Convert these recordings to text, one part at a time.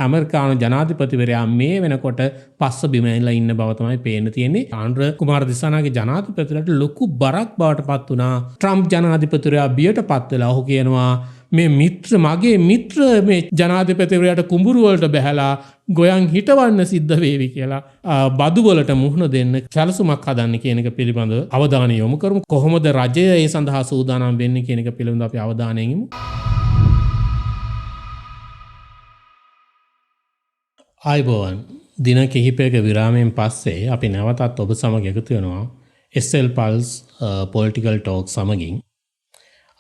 ඇමරිකානු ජනාධිපතිවරයා මේ වෙනකොට පස්ස බිම ඇවිල්ලා ඉන්න බව තමයි පේන්න තියෙන්නේ. ආන්ද්‍ර කුමාර දිසානාගේ ජනාධිපතිවරයාට ලොකු බරක් බවට පත් වුණා. ට්‍රම්ප් ජනාධිපතිවරයා බියට පත් වෙලා ඔහු කියනවා මේ මගේ මිත්‍ර මේ ජනාධිපතිවරයාට කුඹුරු වලට බැහැලා ගොයන් හිටවන්න සිද්ධ වේවි කියලා බදු වලට මුහුණ දෙන්න සැලසුමක් හදන්න කියන එක පිළිබඳව අවධානය යොමු කරමු. කොහොමද රජය ඒ සඳහා සූදානම් වෙන්නේ කියන එක පිළිබඳව අපි අවධානය යොමු. ආයිබෝවන් දින කිහිපයක විරාමයෙන් පස්සේ අපි නැවතත් ඔබ සමග එකතු වෙනවා SL Pulse Political Talk සමගින්.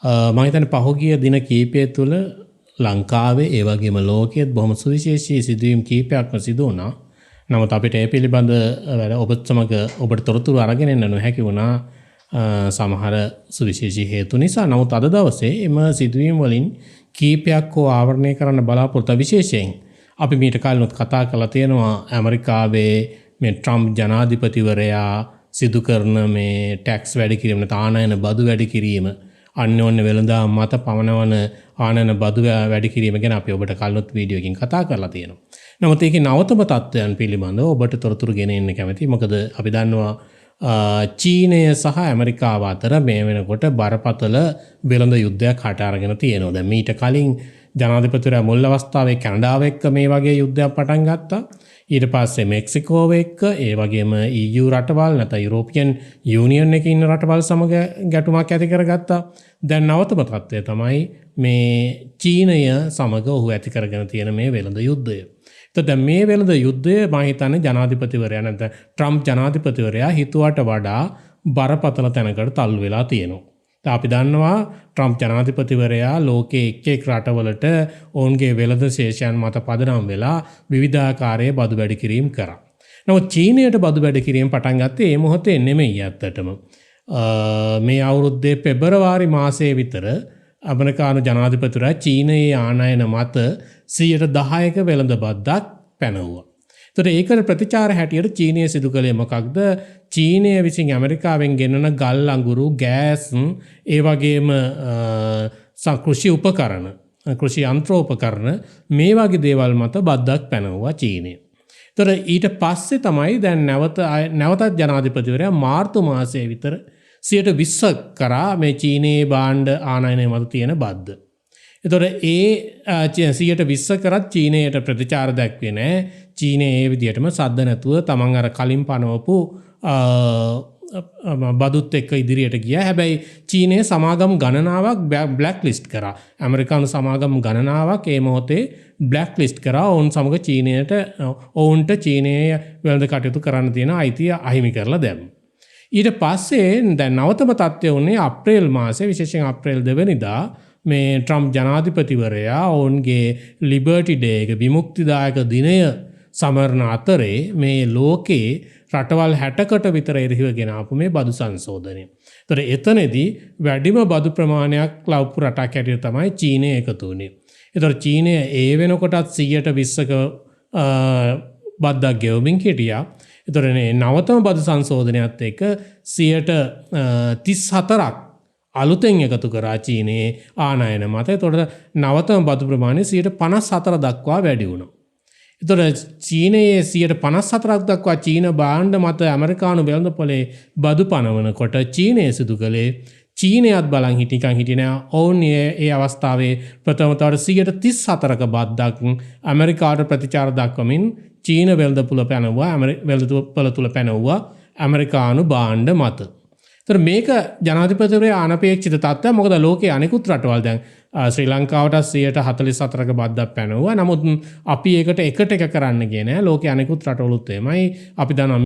මම හිතන්නේ පහුගිය දින කිහිපය තුළ ලංකාවේ ඒ වගේම ලෝකයේත් බොහොම සුවිශේෂී සිදුවීම් කිහිපයක්ම සිදු වුණා. නමුත් අපිට ඒ පිළිබඳ ඔබත් සමග ඔබට තොරතුරු අරගෙන එන්න නොහැකි වුණා සමහර සුවිශේෂී හේතු නිසා. නමුත් අද දවසේ එම සිදුවීම් වලින් කිහිපයක් හෝ ආවරණය කරන්න බලාපොරොත්තු විශේෂයෙන් අපි මීට කලිනුත් කතා කරලා තියෙනවා ඇමරිකාවේ මේ ට්‍රම්ප් ජනාධිපතිවරයා සිදු කරන මේ ටැක්ස් වැඩි කිරීම නැත්නම් ආනයන බදු වැඩි කිරීම අන්‍යෝන්‍ය වෙළඳාම් මත පවනවන ආනයන බදු වැඩි කිරීම ගැන අපි ඔබට කලිනුත් වීඩියෝ එකකින් කතා කරලා තියෙනවා. නමුත් ඒකේ නවතම තත්ත්වයන් පිළිබඳව ඔබට තොරතුරු ගෙන එන්න කැමතියි. මොකද අපි දන්නවා චීනය සහ ඇමරිකාව අතර මේ වෙනකොට බරපතල වෙළඳ යුද්ධයක් හට අරගෙන තියෙනවා. දැන් මීට කලින් ජනාධිපතිවරයා මුල් අවස්ථාවේ කැනඩාව එක්ක මේ වගේ යුද්ධයක් පටන් ගත්තා. ඊට පස්සේ මෙක්සිකෝව එක්ක ඒ වගේම EU රටවල් නැත්නම් යුරෝපියන් යූනියන් එකේ ඉන්න රටවල් සමග ගැටුමක් ඇති කරගත්තා. දැන් නවතම තත්ත්වය තමයි මේ චීනය සමග ඔහු ඇති කරගෙන තියෙන මේ වෙළඳ යුද්ධය. එතකොට මේ වෙළඳ යුද්ධය මම හිතන්නේ ජනාධිපතිවරයා නැත්නම් ට්‍රම්ප් ජනාධිපතිවරයා හිතුවට වඩා බරපතල තැනකට තල්ලු වෙලා තියෙනවා. අපි දන්නවා ට්‍රම්ප් ජනාධිපතිවරයා ලෝකයේ එක් එක් රටවලට ඔවුන්ගේ වෙළඳ ශේෂයන් මත පදනම් වෙලා විවිධාකාරයේ බදු වැඩි කිරීම කරා. නමුත් චීනයට බදු වැඩි කිරීම පටන් ගත්තේ මේ මොහොතේ නෙමෙයි ඇත්තටම. මේ අවුරුද්දේ පෙබරවාරි මාසයේ විතර ඇමරිකානු ජනාධිපතිවරයා චීනයේ ආනයන මත 10%ක වෙළඳ බද්දක් පැනවුවා. එතකොට ඒකට ප්‍රතිචාර හැටියට චීනය සිදු කළේ මොකක්ද? චීනය විසින් ඇමරිකාවෙන් ගෙනන ගල් අඟුරු, ගෑස්, ඒ වගේම කෘෂි උපකරණ, කෘෂි යන්ත්‍රෝපකරණ මේ වගේ දේවල් මත බද්දක් පැනවුවා චීනය. එතකොට ඊට පස්සේ තමයි දැන් නැවතත් ජනාධිපතිවරයා මාර්තු මාසයේ විතර 20% කරා මේ චීනයේ භාණ්ඩ ආනයනය මත තියෙන බද්ද. එතකොට ඒ 20% කරත් චීනයට ප්‍රතිචාර දැක්වේ නැහැ. චීනය ඒ විදිහටම සද්ද නැතුව තමන් අර කලින් පනවපු බදුත් එක්ක ඉදිරියට ගියා. හැබැයි චීනයේ සමාගම් ගණනාවක් බ්ලැක් ලිස්ට් කරා. ඇමරිකානු සමාගම් ගණනාවක් ඒ මොහොතේ බ්ලැක් ලිස්ට් කරා. ඔවුන් සමග ඔවුන්ට චීනයේ වෙළඳ කටයුතු කරන්න තියෙන අයිතිය අහිමි කරලා දැම්මා. ඊට පස්සේ දැන් නවතම තත්ත්වය වුණේ අප්‍රේල් මාසයේ විශේෂයෙන් අප්‍රේල් 2 වෙනිදා මේ ට්‍රම්ප් ජනාධිපතිවරයා ඔවුන්ගේ ලිබර්ටි ඩේ එක විමුක්තිදායක දිනය සමරන අතරේ මේ ලෝකේ රටවල් 60කට විතර එරෙහිව ගෙන ආපු මේ බදු සංශෝධනය. ඒතර එතනදී වැඩිම බදු ප්‍රමාණයක් ලවපු රටක් හැටියට තමයි චීනය එකතු වුණේ. ඒතර චීනය ඒ වෙනකොටත් 120ක බද්දක් ගෙවමින් හිටියා. ඒතර නවතම බදු සංශෝධනයත් එක්ක 34ක් අලුතෙන් එකතු කරා චීනයේ ආනයන මත. එතකොට නවතම බදු ප්‍රමාණය 54 දක්වා වැඩි වුණා. එතකොට චීනයේ 54ක් දක්වා චීන භාණ්ඩ මත ඇමරිකානු වෙළඳපොලේ බදු පනවනකොට චීනය සිදු කළේ චීනයත් බලන් හිටියේ නෑ. ඔවුන් ඒ අවස්ථාවේ ප්‍රථම තවර 34ක බද්දක් ඇමරිකාට ප්‍රතිචාර දක්වමින් චීන වෙළඳපොළ පැනවුවා ඇමරිකානු භාණ්ඩ මත. ඒතර මේක ජනාධිපතිවරයා අනපේක්ෂිත තත්ත්වයක්. මොකද ලෝකයේ අනෙකුත් රටවල් දැන් ශ්‍රී ලංකාවට 144ක බද්දක් පැනවුවා. නමුත් අපි ඒකට එක කරන්න ගියේ නෑ. ලෝකයේ අනෙකුත් රටවලුත් එමයයි. අපි දන්නවා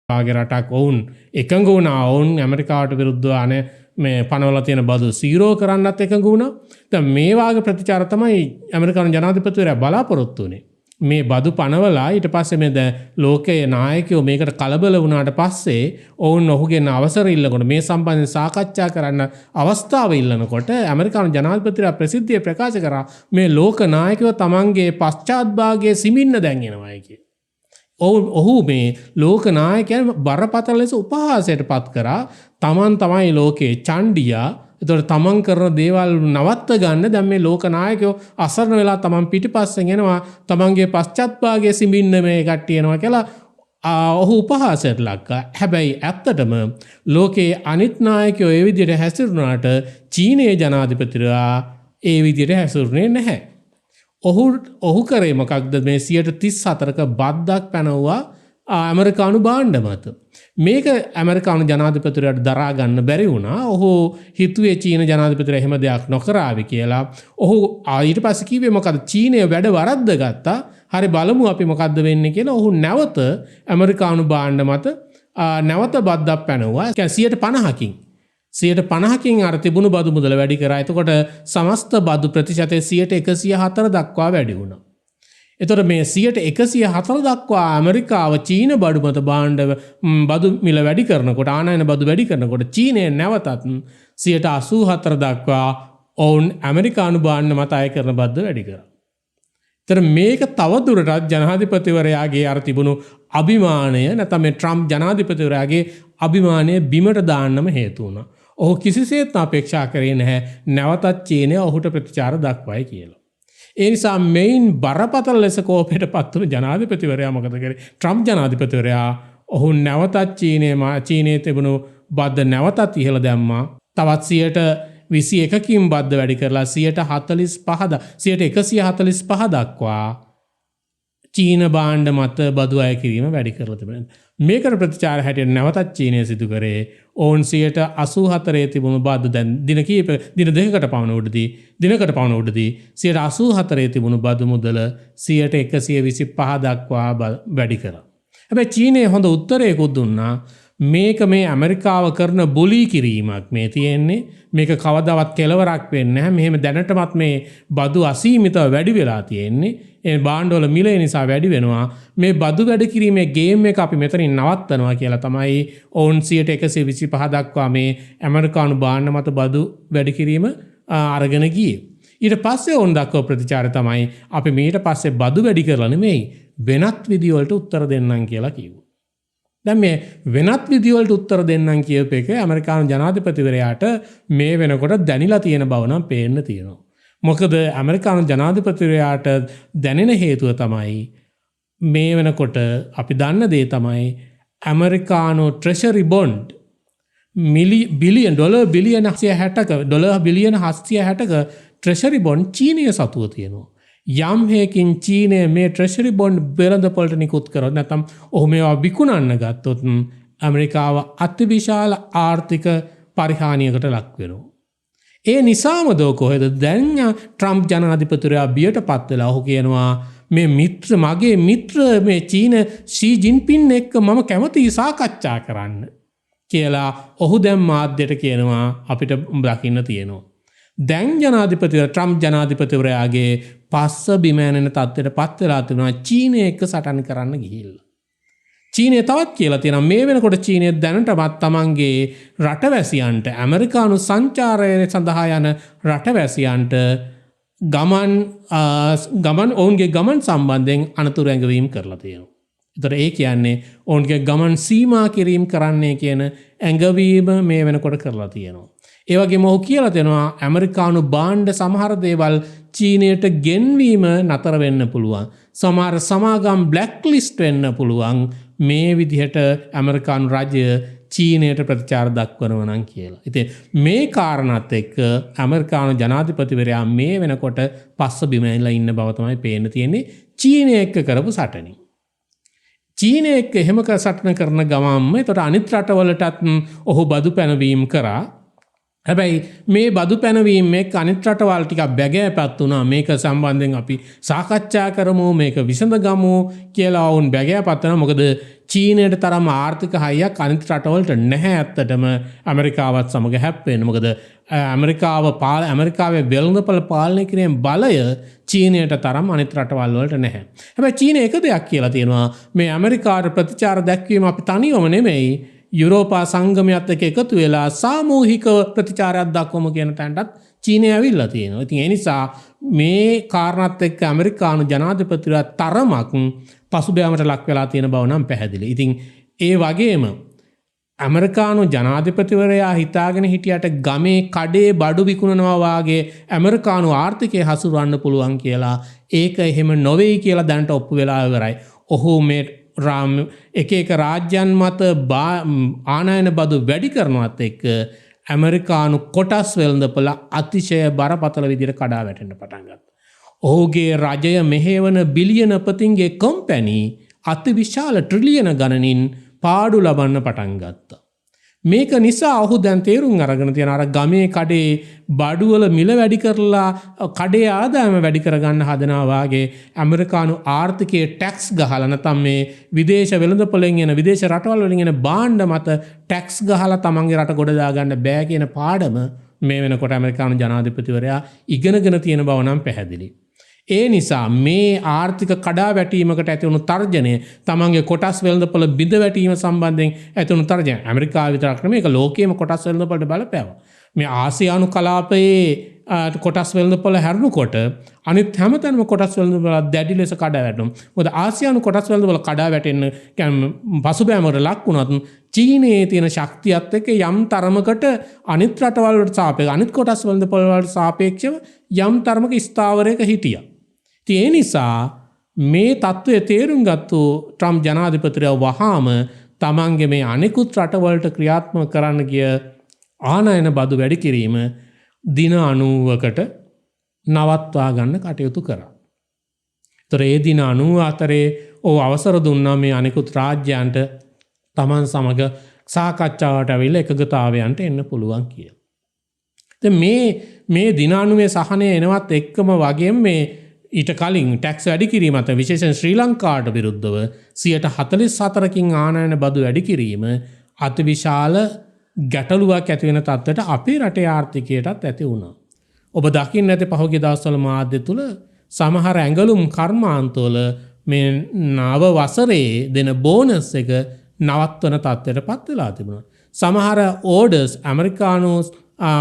ආගේ රටක් ඔවුන් එකඟ වුණා. ඔවුන් ඇමරිකාවට විරුද්ධව මේ පනවලා තියෙන බදු 0 කරන්නත් එකඟ වුණා. දැන් මේ වාගේ ප්‍රතිචාර තමයි ඇමරිකානු ජනාධිපතිවරයා බලාපොරොත්තු වෙන්නේ. මේ බදු පනවලා ඊට පස්සේ මේ ලෝකයේ නායකයෝ මේකට කලබල වුණාට පස්සේ ඔවුන් ඔහුගෙන් අවසර ඉල්ලනකොට මේ සම්බන්ධයෙන් සාකච්ඡා කරන්න අවස්ථාව ඉල්ලනකොට ඇමරිකානු ජනාධිපතිවරයා ප්‍රසිද්ධියේ ප්‍රකාශ කරා මේ ලෝක නායකයෝ තමන්ගේ පශ්චාත් භාගයේ සිමින්න දැන් එනවායි කිය. ඔහු මේ ලෝක නායකයන් බරපතල ලෙස උපහාසයට පත් කරා. තමන් තමයි ලෝකයේ චණ්ඩියා එතකොට තමන් කරන දේවල් නවත්ත ගන්න දැන් මේ ලෝක නායකයෝ අසරණ වෙලා තමන් පිටිපස්සෙන් එනවා තමන්ගේ පශ්චාත්භාගයේ සිඹින්න මේ කට්ටිය එනවා කියලා ඔහු උපහාසයට ලක්කා. හැබැයි ඇත්තටම ලෝකයේ අනිත් නායකයෝ ඒ විදිහට හැසිරුණාට චීනයේ ජනාධිපතිතුමා ඒ විදිහට හැසිරුනේ නැහැ. ඔහු කරේ මොකක්ද මේ 34ක බද්දක් පැනවුවා ඇමරිකානු භාණ්ඩ මත. මේක ඇමරිකානු ජනාධිපතිවරයාට දරා ගන්න බැරි වුණා. ඔහු හිතුවේ චීන ජනාධිපතිවරයා එහෙම දෙයක් නොකරાવી කියලා. ඔහු ඊට පස්සේ කිව්වේ මොකද චීනය වැඩ වරද්ද ගත්තා. හරි බලමු අපි මොකද්ද වෙන්නේ කියලා. ඔහු නැවත ඇමරිකානු භාණ්ඩ මත නැවත බද්දක් පැනවුවා. 50%කින් 50%කින් අර තිබුණු බදු මුදල වැඩි කරා. එතකොට සමස්ත බදු ප්‍රතිශතය 104 දක්වා වැඩි වුණා. එතකොට මේ 104 දක්වා ඇමරිකාව චීන බඩු මත භාණ්ඩ බදු මිල වැඩි කරනකොට ආනයන බදු වැඩි කරනකොට චීනය නැවතත් 84 දක්වා ඔවුන් ඇමරිකානු භාණ්ඩ මත අය කරන බද්ද වැඩි කරා. එතකොට මේක තවදුරටත් ජනාධිපතිවරයාගේ අර තිබුණු අභිමානය නැත්නම් මේ ට්‍රම්ප් ජනාධිපතිවරයාගේ අභිමානය බිමට දාන්නම හේතු වුණා. ඔහු කිසිසේත් අපේක්ෂා කරේ නැහැ නැවතත් චීනය ඔහුට ප්‍රතිචාර දක්වයි කියලා. ඒ නිසා මෙයින් බරපතල ලෙස කෝපයට පත් වුණු ජනාධිපතිවරයා මොකද කරේ? ට්‍රම්ප් ජනාධිපතිවරයා ඔහු නැවතත් චීනයේ තිබුණු බද්ද නැවතත් ඉහළ දැම්මා. තවත් 21කින් බද්ද වැඩි කරලා 145 දක්වා චීන භාණ්ඩ මත බදු අය කිරීම වැඩි කරලා තිබෙනවා. මේකට ප්‍රතිචාර හැටියට නැවතත් චීනය සිදු කරේ ඔවුන් 84 තිබුණු බද්ද දැන් දින දෙකකට පමණ උඩදී 84 තිබුණු බදු මුදල 125 දක්වා වැඩි කරා. හැබැයි චීනය හොඳ උත්තරයකුත් දුන්නා. මේක මේ ඇමරිකාව කරන බුලී කිරීමක් මේ තියෙන්නේ. මේක කවදාවත් කෙලවරක් වෙන්නේ නැහැ. මෙහෙම දැනටමත් මේ බදු අසීමිතව වැඩි වෙලා තියෙන්නේ. ඒ භාණ්ඩවල මිල නිසා වැඩි වෙනවා. මේ බදු වැඩි කිරීමේ ගේම් එක අපි මෙතනින් නවත්තනවා කියලා තමයි ඔවුන් 125 දක්වා මේ ඇමරිකානු භාණ්ඩ මත බදු වැඩි කිරීම අරගෙන ගියේ. ඊට පස්සේ ඔවුන් දක්වපු ප්‍රතිචාරය තමයි අපි මීට පස්සේ බදු වැඩි කරලා නෙමෙයි වෙනත් විදි වලට උත්තර දෙන්නම් කියලා කිව්වා. දැන් මේ වෙනත් විදි වලට උත්තර දෙන්නම් කියප එක ඇමරිකානු ජනාධිපතිවරයාට මේ වෙනකොට දැනිලා තියෙන බව නම් පේන්න තියෙනවා. මොකද ඇමරිකානු ජනාධිපතිවරයාට දැනෙන හේතුව තමයි මේ වෙනකොට අපි දන්න දේ තමයි ඇමරිකානු ට්‍රෙෂරි බොන්ඩ් බිලියන් $760ක ට්‍රෙෂරි බොන්ඩ් චීනය සතුව තියෙනවා. යම් හේකින් චීනය මේ ට්‍රෙෂරි බොන්ඩ් වෙළඳපොළට නිකුත් කරොත් නැත්නම් ඔහු මේවා විකුණන්න ගත්තොත් ඇමරිකාව අතිවිශාල ආර්ථික පරිහානියකට ලක් වෙනවා. ඒ නිසාම දෝ කොහෙද දැන් ට්‍රම්ප් ජනාධිපතිවරයා බියට පත් වෙලා ඔහු කියනවා මේ මගේ මිත්‍ර මේ චීන ෂී ජින්පින් එක්ක මම කැමතියි සාකච්ඡා කරන්න කියලා ඔහු දැන් මාධ්‍යයට කියනවා අපිට දකින්න තියෙනවා. දැන් ට්‍රම්ප් ජනාධිපතිවරයාගේ පස්ස බිම යන තත්ත්වයට පත් වෙලා තිබුණා චීනය එක්ක සටන් කරන්න ගිහිල්ලා. චීනය තවත් කියලා තියෙනවා මේ වෙනකොට චීනය දැනටමත් තමන්ගේ රටවැසියන්ට ඇමරිකානු සංචාරය සඳහා යන රටවැසියන්ට ගමන් ඔවුන්ගේ ගමන් සම්බන්ධයෙන් අනතුරු ඇඟවීම් කරලා තියෙනවා. ඒතර ඒ කියන්නේ ඔවුන්ගේ ගමන් සීමා කිරීම කරන්නේ කියන ඇඟවීම මේ වෙනකොට කරලා තියෙනවා. ඒ වගේම ඔහු කියලා තියෙනවා ඇමරිකානු භාණ්ඩ සමහර දේවල් චීනයට ගෙන්වීම නතර වෙන්න පුළුවන්. සමහර සමාගම් බ්ලැක් ලිස්ට් වෙන්න පුළුවන්. මේ විදිහට ඇමරිකානු රජය චීනයට ප්‍රතිචාර දක්වනවා නම් කියලා. ඉතින් මේ කාරණාත් එක්ක ඇමරිකානු ජනාධිපතිවරයා මේ වෙනකොට පස්ස බිම ඇවිල්ලා ඉන්න බව තමයි පේන්න තියෙන්නේ චීනය එක්ක කරපු සටනින්. චීනය එක්ක එහෙම සටන කරන ගමන්ම එතකොට අනිත් රටවලටත් ඔහු බදු පැනවීම කරා. හැබැයි මේ බදු පැනවීම එක්ක අනිත් රටවල් ටිකක් බැගෑපත් වුණා. මේක සම්බන්ධයෙන් අපි සාකච්ඡා කරමු, මේක විසඳගමු කියලා වුන් බැගෑපත් වෙනවා. මොකද චීනයට තරම් ආර්ථික හයියක් අනිත් රටවලට නැහැ ඇත්තටම ඇමරිකාවත් සමග හැප්පෙන්න. මොකද ඇමරිකාවේ වෙළඳපොළ පාලනය කිරීමේ බලය චීනයට තරම් අනිත් රටවල් වලට නැහැ. හැබැයි චීනය එක දෙයක් කියලා තියෙනවා මේ ඇමරිකාට ප්‍රතිචාර දැක්වීම අපි තනියම නෙමෙයි යුරෝපා සංගමයත් එක්ක එකතු වෙලා සාමූහික ප්‍රතිචාරයක් දක්වමු කියන තැනටත් චීනය ඇවිල්ලා තියෙනවා. ඉතින් ඒ නිසා මේ කාරණාත් එක්ක ඇමරිකානු ජනාධිපතිවරයා තරමක් පසුබෑමට ලක් වෙලා තියෙන බව නම් පැහැදිලි. ඉතින් ඒ වගේම ඇමරිකානු ජනාධිපතිවරයා හිතාගෙන හිටියට ගමේ කඩේ බඩු විකුණනවා වාගේ ඇමරිකානු ආර්ථිකය හසුරවන්න පුළුවන් කියලා ඒක එහෙම නොවෙයි කියලා දැනට ඔප්පු වෙලා ඉවරයි. ඔහු මේ එක රාජ්‍යයන් මත ආනයන බදු වැඩි කරනවත් එක්ක ඇමරිකානු කොටස් වෙළඳපොළ අතිශය බරපතල විදිහට කඩා වැටෙන්න පටන් ගත්තා. ඔහුගේ රජය මෙහෙවන බිලියනපතින්ගේ කොම්පැනි අතිවිශාල ට්‍රිලියන ගණනින් පාඩු ලබන්න පටන් ගත්තා. මේක නිසා ඔහු දැන් තේරුම් අරගෙන තියෙන අර ගමේ කඩේ බඩුවල මිල වැඩි කරලා කඩේ ආදායම වැඩි කරගන්න හදනවා වාගේ ඇමරිකානු ආර්ථිකයේ ටැක්ස් ගහලා නැත්නම් මේ විදේශ වෙළඳපොළෙන් එන විදේශ රටවල් වලින් එන භාණ්ඩ මත ටැක්ස් ගහලා තමන්ගේ රට ගොඩ දාගන්න බෑ කියන පාඩම මේ වෙනකොට ඇමරිකානු ජනාධිපතිවරයා ඉගෙනගෙන තියෙන බව නම් පැහැදිලි. ඒ නිසා මේ ආර්ථික කඩා වැටීමකට ඇතිවුණු තර්ජනය තමන්ගේ කොටස් වෙළඳපොළ බිඳ වැටීම සම්බන්ධයෙන් ඇතිවුණු තර්ජනය ඇමරිකාව විතරක් නෙමෙයි ඒක ලෝකයේම කොටස් වෙළඳපොළට බලපෑවා. මේ ආසියානු කලාපයේ කොටස් වෙළඳපොළ හැරුණුකොට අනිත් හැමතැනම කොටස් වෙළඳපොළ දැඩි ලෙස කඩා වැටුණා. මොකද ආසියානු කොටස් වෙළඳපොළ කඩා වැටෙන්න පසුබෑමකට ලක් වුණත් චීනයේ තියෙන ශක්තියත් එක්ක යම් තරමකට අනිත් රටවල් වලට සාපේක්ෂව අනිත් කොටස් වෙළඳපොළ වලට සාපේක්ෂව යම් තරමක ස්ථාවරයක හිටියා. ඒ නිසා මේ තත්ත්වය තේරුම් ගත්තු ට්‍රම්ප් ජනාධිපතිවරයා වහාම තමන්ගේ මේ අනෙකුත් රටවලට ක්‍රියාත්මක කරන්න ගිය ආනයන බදු වැඩි කිරීම දින 90කට නවත්වා ගන්න කටයුතු කරා. ඒතර ඒ දින 90 අතරේ අවසර දුන්නා මේ අනෙකුත් රාජ්‍යයන්ට තමන් සමග සාකච්ඡාවට ඇවිල්ලා එකගතාවයන්ට එන්න පුළුවන් කියලා. දැන් මේ දින 90 සහනය එනවත් එක්කම වගේම මේ ඊට කලින් ටැක්ස් වැඩි කිරීමත් විශේෂයෙන් ශ්‍රී ලංකාවට විරුද්ධව 44කින් ආනයන බදු වැඩි කිරීම අතිවිශාල ගැටලුවක් ඇති වෙන තත්ත්වයට අපේ රටේ ආර්ථිකයටත් ඇති වුණා. ඔබ දකින්න ඇති පහුගිය දවස්වල මාධ්‍ය තුල සමහර ඇඟලුම් කර්මාන්තවල මේ නව වසරේ දෙන බෝනස් එක නවත්වන තත්ත්වයට පත් වෙලා තිබුණා. සමහර ඕඩර්ස් ඇමරිකානු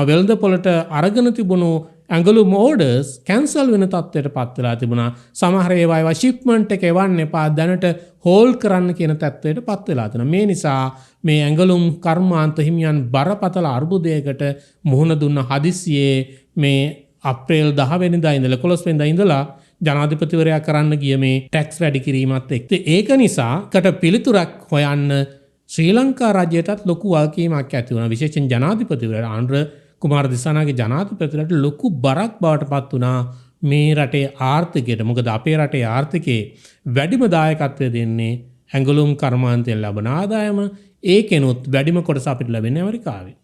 වෙළඳපොළට අරගෙන තිබුණු ඇඟලුම් ඕඩර්ස් කැන්සල් වෙන තත්ත්වයට පත් වෙලා තිබුණා. සමහර ඒවා ෂිප්මන්ට් එක එවන්න එපා දැනට හෝල් කරන්න කියන තත්ත්වයට පත් වෙලා තිබුණා. මේ නිසා මේ ඇඟලුම් කර්මාන්ත හිමියන් බරපතල අර්බුදයකට මුහුණ දුන්න හදිසියේ මේ අප්‍රේල් 10 වෙනිදා ඉඳලා 11 වෙනිදා ඉඳලා ජනාධිපතිවරයා කරන්න ගිය මේ ටැක්ස් වැඩි කිරීමත් එක්ක ඒක නිසා කට පිළිතුරක් හොයන්න ශ්‍රී ලංකා රජයටත් ලොකු වගකීමක් ඇති වුණා. විශේෂයෙන් ජනාධිපතිවරයා ආන්ද්‍ර කුමාර දිසානාගේ ජනාධිපතිවරයාට ලොකු බරක් බවට පත් වුණා මේ රටේ ආර්ථිකයට. මොකද අපේ රටේ ආර්ථිකයේ වැඩිම දායකත්වය දෙන්නේ ඇඟලුම් කර්මාන්තයෙන් ලබන ආදායම. ඒකෙනුත් වැඩිම කොටස අපිට ලැබෙන්නේ ඇමරිකාවේ.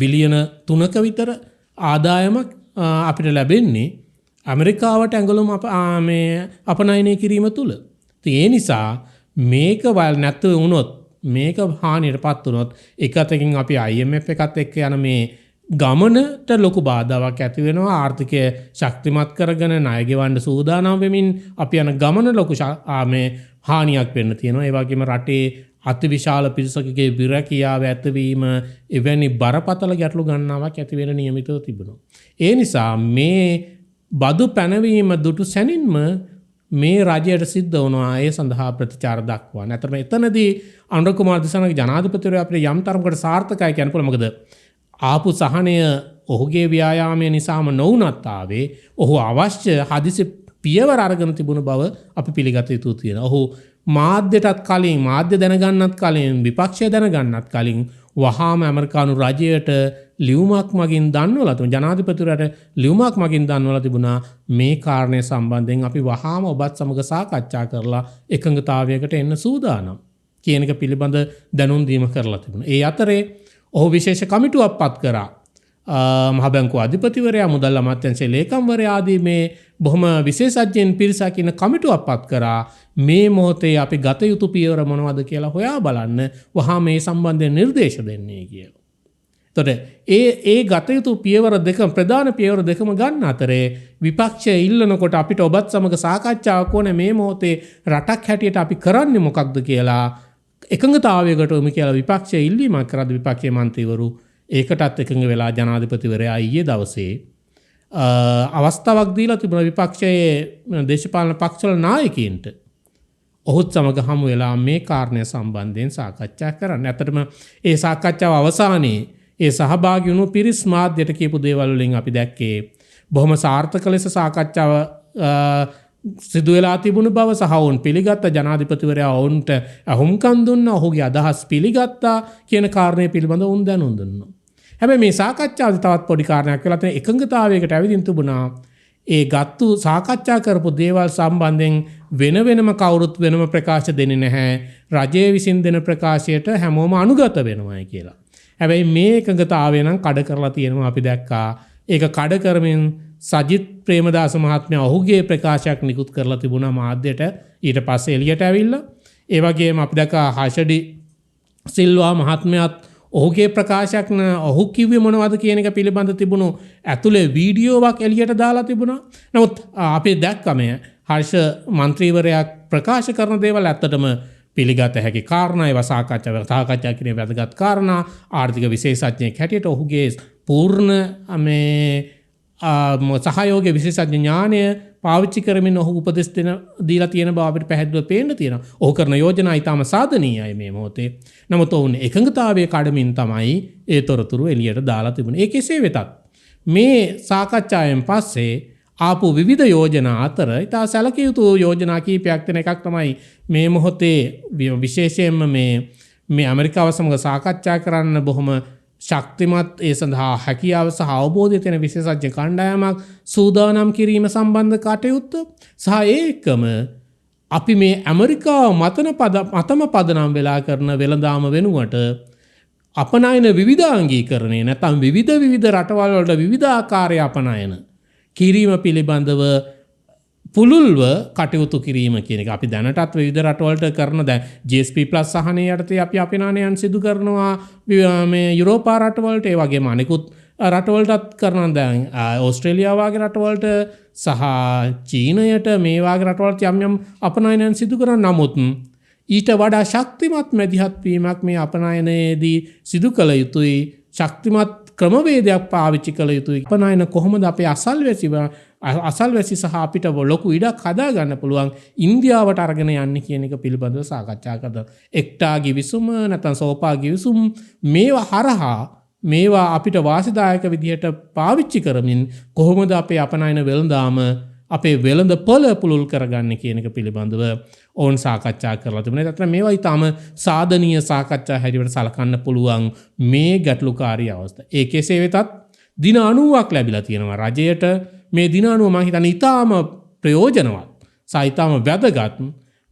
බිලියන 3ක විතර ආදායමක් අපිට ලැබෙන්නේ ඇමරිකාවට ඇඟලුම් අපනයනය කිරීම තුළ. ඒ නිසා මේක වල් නැත්තු වුණොත් මේක හානියට පත් වුණොත් එකතකින් අපි IMF එකත් එක්ක යන මේ ගමනට ලොකු බාධාවක් ඇති වෙනවා. ආර්ථිකය ශක්තිමත් කරගෙන ණය ගෙවන්න සූදානම් වෙමින් අපි යන ගමන ලොකු හානියක් වෙන්න තියෙනවා. ඒ වගේම රටේ අතිවිශාල පිරිසකගේ විරකියාව ඇතිවීම එවැනි බරපතල ගැටලු ගණනාවක් ඇති වෙන නියමිතව තිබුණා. ඒ නිසා මේ බදු පැනවීම දුටු සැනින්ම මේ රජයට සිද්ධ වුණා ඒ සඳහා ප්‍රතිචාර දක්වා. නැත්නම් එතනදී අනුර කුමාර දිසානාගේ ජනාධිපතිවරයා අපිට යම් තරමකට සාර්ථකයි කියන්න පුළුවන්. මොකද ආපු සහනය ඔහුගේ ව්‍යායාමය නිසාම නොවුනත් ආවේ ඔහු අවශ්‍ය හදිසි පියවර අරගෙන තිබුණ බව අපි පිළිගත යුතු තියෙනවා. ඔහු මාධ්‍යයටත් කලින් මාධ්‍ය දැනගන්නත් කලින් විපක්ෂය දැනගන්නත් කලින් වහාම ඇමරිකානු රජයට ලියුමක් මගින් දන්වලා තිබුණා. ජනාධිපතිවරයාට ලියුමක් මගින් දන්වලා තිබුණා මේ කාරණය සම්බන්ධයෙන් අපි වහාම ඔබත් සමග සාකච්ඡා කරලා එකඟතාවයකට එන්න සූදානම් කියන එක පිළිබඳ දැනුම් දීම කරලා තිබුණා. ඒ අතරේ ඔහු විශේෂ කමිටුවක් පත් කරා. මහ බැංකුව අධිපතිවරයා, මුදල් අමාත්‍යාංශයේ ලේකම්වරයා ආදී මේ බොහොම විශේෂඥයින් පිරිසක් ඉන්න කමිටුවක් පත් කරා. මේ මොහොතේ අපි ගත යුතු පියවර මොනවද කියලා හොයා බලන්න වහා මේ සම්බන්ධයෙන් නිර්දේශ දෙන්නේ කියලා. එතකොට ඒ ගත යුතු පියවර දෙක ප්‍රධාන පියවර දෙකම ගන්න අතරේ විපක්ෂය ඉල්ලනකොට අපිට ඔබත් සමග සාකච්ඡාවක් ඕනේ මේ මොහොතේ රටක් හැටියට අපි කරන්නේ මොකක්ද කියලා එකඟතාවයකට උමු කියලා විපක්ෂය ඉල්ලීමක් කරද්දී විපක්ෂයේ මන්ත්‍රීවරු ඒකටත් එකඟ වෙලා ජනාධිපතිවරයා ඊයේ දවසේ අවස්ථාවක් දීලා තිබුණා විපක්ෂයේ දේශපාලන පක්ෂවල නායකයින්ට. ඔහුත් සමග හමු වෙලා මේ කාරණය සම්බන්ධයෙන් සාකච්ඡා කරන්න. ඇත්තටම ඒ සාකච්ඡාව අවසානයේ ඒ සහභාගී වුණු පිරිස් මාධ්‍යයට කියපු දේවල් වලින් අපි දැක්කේ බොහොම සාර්ථක ලෙස සාකච්ඡාව සිදු වෙලා තිබුණු බව සහ ඔවුන් පිළිගත්ත ජනාධිපතිවරයා ඔවුන්ට අහුම්කම් දුන්නා, ඔහුගේ අදහස් පිළිගත්තා කියන කාරණය පිළිබඳව උන් දැනුම් දුන්නා. හැබැයි මේ සාකච්ඡාවේ තවත් පොඩි කාරණයක් වෙලා තියෙන එකඟතාවයකට ඇවිදින් තිබුණා. ඒ ගත්තු සාකච්ඡා කරපු දේවල් සම්බන්ධයෙන් වෙන වෙනම කවුරුත් වෙනම ප්‍රකාශ දෙන්නේ නැහැ. රජය විසින් දෙන ප්‍රකාශයට හැමෝම අනුගත වෙනවායි කියලා. හැබැයි මේ එකඟතාවය නම් කඩ කරලා තියෙනවා අපි දැක්කා. ඒක කඩ කරමින් සජිත් ප්‍රේමදාස මහත්මයා ඔහුගේ ප්‍රකාශයක් නිකුත් කරලා තිබුණා මාධ්‍යයට. ඊට පස්සේ එළියට ඇවිල්ලා ඒ වගේම අපි දැක්කා හෂඩි සිල්වා මහත්මයාත් ඔහුගේ ප්‍රකාශයක් ඔහු කිව්වේ මොනවද කියන එක පිළිබඳ තිබුණු ඇතුලේ වීඩියෝවක් එළියට දාලා තිබුණා. නමුත් අපි දැක්කම හර්ෂ මන්ත්‍රීවරයා ප්‍රකාශ කරන දේවල් ඇත්තටම පිළිගත හැකි කාරණා. ඒවා සාකච්ඡා කිරීමේ වැදගත් කාරණා. ආර්ථික විශේෂඥයෙක් හැටියට ඔහුගේ පූර්ණ සහයෝගය විශේෂඥ ඥානය පාවිච්චි කරමින් ඔහු උපදෙස් දීලා තියෙන බව අපිට පැහැදිලිව පේන්න තියෙනවා. ඔහු කරන යෝජනා ඊටම සාධනීයයි මේ මොහොතේ. නමුත් ඔවුන් එකඟතාවයේ කඩමින් තමයි ඒ තොරතුරු එළියට දාලා තිබුණේ. ඒ කෙසේ වෙතත් මේ සාකච්ඡාවෙන් පස්සේ ආපු විවිධ යෝජනා අතර ඉතා සැලකිය යුතු යෝජනා කීපයක් තියෙන එකක් තමයි මේ මොහොතේ විශේෂයෙන්ම මේ ඇමරිකාව සමග සාකච්ඡා කරන්න බොහොම ශක්තිමත් ඒ සඳහා හැකියාව සහ අවබෝධය තියෙන විශේෂඥ කණ්ඩායමක් සූදානම් කිරීම සම්බන්ධ කටයුත්ත සහ ඒකම අපි මේ ඇමරිකාව මතම පදනම් වෙලා කරන වෙළඳාම වෙනුවට අපනයන විවිධාංගීකරණය නැත්නම් විවිධ රටවල් වලට විවිධාකාරයේ අපනයන කිරීම පිළිබඳව පුළුල්ව කටයුතු කිරීම කියන එක අපි දැනටත් විවිධ රටවලට කරන දැන් GSP+ සහනය යටතේ අපි අපනයනයන් සිදු කරනවා මේ යුරෝපා රටවලට. ඒ වගේම අනිකුත් රටවලටත් කරනවා. දැන් ඕස්ට්‍රේලියාව වගේ රටවලට සහ චීනයට මේ වගේ රටවලට යම් අපනයනයන් සිදු කරන නමුත් ඊට වඩා ශක්තිමත් මැදිහත් වීමක් මේ අපනයනයේදී සිදු කළ යුතුයි. ශක්තිමත් ක්‍රමවේදයක් පාවිච්චි කළ යුතුයි. අපනයන කොහොමද අපේ අසල්වැසි සහ අපිට ලොකු ඉඩක් හදා ගන්න පුළුවන් ඉන්දියාවට අරගෙන යන්නේ කියන එක පිළිබඳව සාකච්ඡා කරනවා. එක්ටා ගිවිසුම නැත්නම් සෝපා ගිවිසුම් මේවා හරහා මේවා අපිට වාසිදායක විදිහට පාවිච්චි කරමින් කොහොමද අපේ අපනයන වෙළඳාම අපේ වෙළඳ පොළ පුළුල් කරගන්නේ කියන එක පිළිබඳව ඕන් සාකච්ඡා කරලා තිබුණා. ඒත් මේවා ඊටම සාධනීය සාකච්ඡා හැටියට සලකන්න පුළුවන් මේ ගැටලුකාරී අවස්ථා. ඒ කෙසේ වෙතත් දින 90ක් ලැබිලා තියෙනවා රජයට. මේ දින 90 මම හිතන්නේ ඊටම ප්‍රයෝජනවත් සහ ඊටම වැදගත්.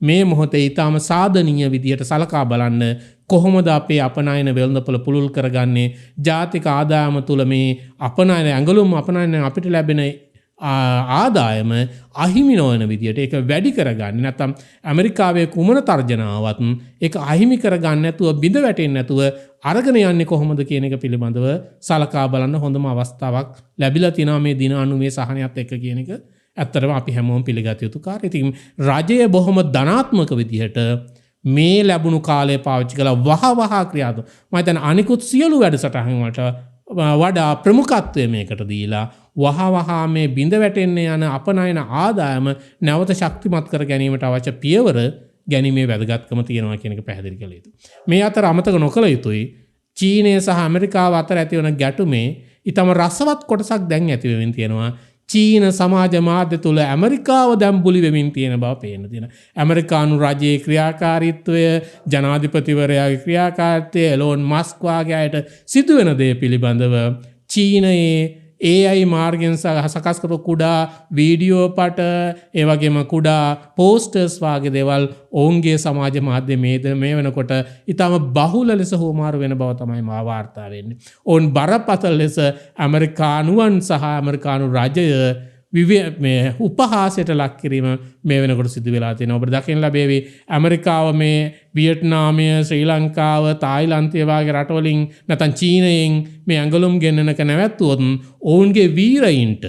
මේ මොහොතේ ඊටම සාධනීය විදිහට සලකා බලන්න කොහොමද අපේ අපනයන වෙළඳපොළ පුළුල් කරගන්නේ. ජාතික ආදායම තුල මේ අපනයන ඇඟලුම් අපනයන අපිට ලැබෙන ආදායම අහිමි නොවන විදියට ඒක වැඩි කරගන්න නැත්නම් ඇමරිකාවේ කුමන තර්ජනාවත් ඒක අහිමි කරගන්න නැතුව බිඳ වැටෙන්නේ නැතුව අරගෙන යන්නේ කොහොමද කියන එක පිළිබඳව සලකා බලන්න හොඳම අවස්ථාවක් ලැබිලා තියෙනවා මේ දින 90 සහනයත් එක්ක කියන එක ඇත්තටම අපි හැමෝම පිළිගත යුතු කාර්යය. ඉතින් රජය බොහොම ධනාත්මක විදිහට මේ ලැබුණු කාලය පාවිච්චි කළා වහ ක්‍රියාත්මක. මම හිතන්නේ අනිකුත් සියලු වැඩසටහන් වලට වඩා ප්‍රමුඛත්වය මේකට දීලා වහ මේ බිඳ වැටෙන්න යන අපනයන ආදායම නැවත ශක්තිමත් කර ගැනීමට අවශ්‍ය පියවර ගැනීමේ වැදගත්කම තියෙනවා කියන එක පැහැදිලි කළ යුතුයි. මේ අතර අමතක නොකළ යුතුයි චීනය සහ ඇමරිකාව අතර ඇති වන ගැටුමේ ඊටම රසවත් කොටසක් දැන් ඇති වෙමින් තියෙනවා. චීන සමාජ මාධ්‍ය තුළ ඇමරිකාව දැම්බුලි වෙමින් තියෙන බව පේන්න තියෙනවා. ඇමරිකානු රජයේ ක්‍රියාකාරීත්වය, ජනාධිපතිවරයාගේ ක්‍රියාකාරීත්වය, එලෝන් මස්ක් වගේ අයට සිදුවෙන දේ පිළිබඳව චීනයේ AI මාර්ගෙන් සකස් කරපු කුඩා වීඩියෝ පට ඒ වගේම කුඩා පෝස්ටර්ස් වගේ දේවල් ඔවුන්ගේ සමාජ මාධ්‍ය මේ වෙනකොට ඊටම බහුල ලෙස හුවමාරු වෙන බව තමයි මා වාර්තා වෙන්නේ. ඔවුන් බරපතල ලෙස ඇමරිකානුවන් සහ ඇමරිකානු රජය මේ උපහාසයට ලක් කිරීම මේ වෙනකොට සිදු වෙලා තියෙනවා. ඔබට දකින්න ලැබෙවි ඇමරිකාව මේ වියට්නාමය, ශ්‍රී ලංකාව, තායිලන්තය වගේ රටවලින් නැත්නම් චීනයෙන් මේ ඇඟලුම් ගෙන්නනක නැවැත්තුවොත් ඔවුන්ගේ වීරයින්ට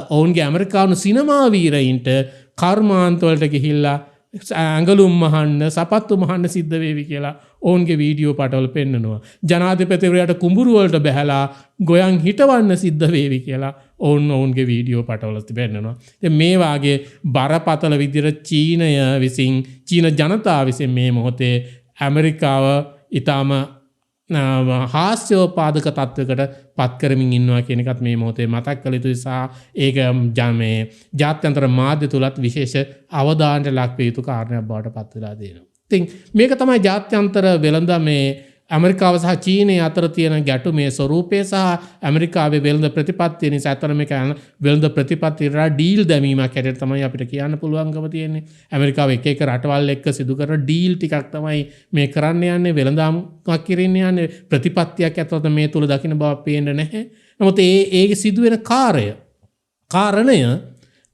ඔවුන්ගේ ඇමරිකානු සිනමා වීරයින්ට කර්මාන්තවලට ගිහිල්ලා ඇඟලුම් මහන්න සපත්තු මහන්න සිද්ධ වේවි කියලා ඔවුන්ගේ වීඩියෝ පටවල පෙන්වනවා. ජනාධිපතිවරයාට කුඹුරු වලට බැහැලා ගොයන් හිටවන්න සිද්ධ වේවි කියලා ඔවුන්ගේ වීඩියෝ පටවල පෙන්වනවා. ඉතින් මේ වාගේ බරපතල විදිහට චීනය විසින් චීන ජනතාව විසින් මේ මොහොතේ ඇමරිකාව ඊටම හාස්‍යෝපාදක තත්වයකට පත් කරමින් ඉන්නවා කියන එකත් මේ මොහොතේ මතක් කළ යුතුයි සහ ඒක මේ ජාත්‍යන්තර මාධ්‍ය තුලත් විශේෂ අවධානයට ලක් විය යුතු කාරණයක් බවට පත් වෙලා තියෙනවා. ඉතින් මේක තමයි ජාත්‍යන්තර වෙළඳ මේ ඇමරිකාව සහ චීනය අතර තියෙන ගැටුමේ ස්වරූපය සහ ඇමරිකාවේ වෙළඳ ප්‍රතිපත්තිය නිසා අතර මේක වෙළඳ ප්‍රතිපත්තියට ඩීල් දැමීමක් හැටියට තමයි අපිට කියන්න පුළුවන්කම තියෙන්නේ. ඇමරිකාව එක එක රටවල් එක්ක සිදු කරන ඩීල් ටිකක් තමයි මේ කරන්න යන්නේ, වෙළඳාමක් කිරින්න යන්නේ. ප්‍රතිපත්තියක් ඇතුළත මේ තුල දකින්න බව පේන්නේ නැහැ. නමුත් ඒ සිදුවෙන කාරණය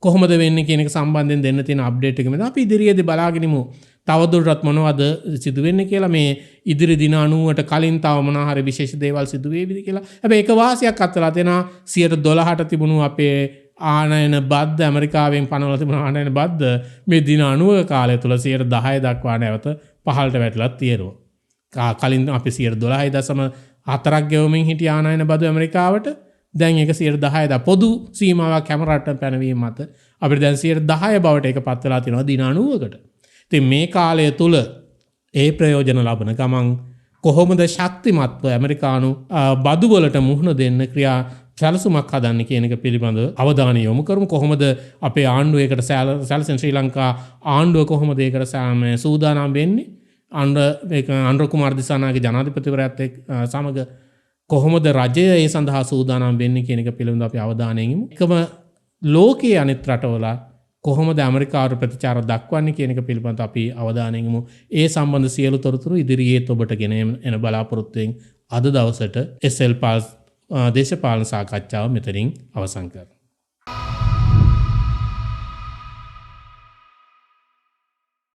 කොහොමද වෙන්නේ කියන එක සම්බන්ධයෙන් දෙන්න තියෙන අප්ඩේට් එක අපි ඉදිරියේදී බලාගෙන ඉමු. තවදුරටත් මොනවද සිදු වෙන්නේ කියලා මේ ඉදිරි දින 90ට කලින් තව මොනවා හරි විශේෂ දේවල් සිදු වේවිද කියලා. හැබැයි එක වාසියක් අත්දලා තියෙනවා 12%ට තිබුණු අපේ ආනයන බද්ද ඇමරිකාවෙන් පනවලා තිබුණු ආනයන බද්ද මේ දින 90 කාලය තුල 10% දක්වා නැවත පහළට වැටලා තියෙනවා. කලින් අපි 12.4ක් ගෙවමින් හිටිය ආනයන බද්ද ඇමරිකාවට දැන් ඒක 10% පොදු සීමාවක් හැම රටම පැනවීම මත අපිට දැන් 10% බවට ඒක පත් වෙලා තියෙනවා දින 90කට. ඉතින් මේ කාලය තුල ඒ ප්‍රයෝජන ලබන ගමන් කොහොමද ශක්තිමත්ව ඇමරිකානු බදු වලට මුහුණ දෙන්න ක්‍රියා සැලසුමක් හදන්න කියන එක පිළිබඳව අවධානය යොමු කරමු. කොහොමද අපේ ආණ්ඩුව ඒකට සැලසෙන ශ්‍රී ලංකා ආණ්ඩුව කොහොමද ඒකට සූදානම් වෙන්නේ? අනුර කුමාර දිසානායක ජනාධිපතිවරයාත් සමග කොහොමද රජය ඒ සඳහා සූදානම් වෙන්නේ කියන එක පිළිබඳව අපි අවධානයෙන් යමු. එකම ලෝකයේ අනිත් රටවල කොහොමද ඇමරිකාවට ප්‍රතිචාර දක්වන්නේ කියන එක පිළිබඳව අපි අවධානයෙන් යමු. ඒ සම්බන්ධ සියලු තොරතුරු ඉදිරියේත් ඔබට ගෙන එන බලාපොරොත්තුෙන් අද දවසට SL පල්ස් දේශපාලන සාකච්ඡාව මෙතනින් අවසන් කරනවා.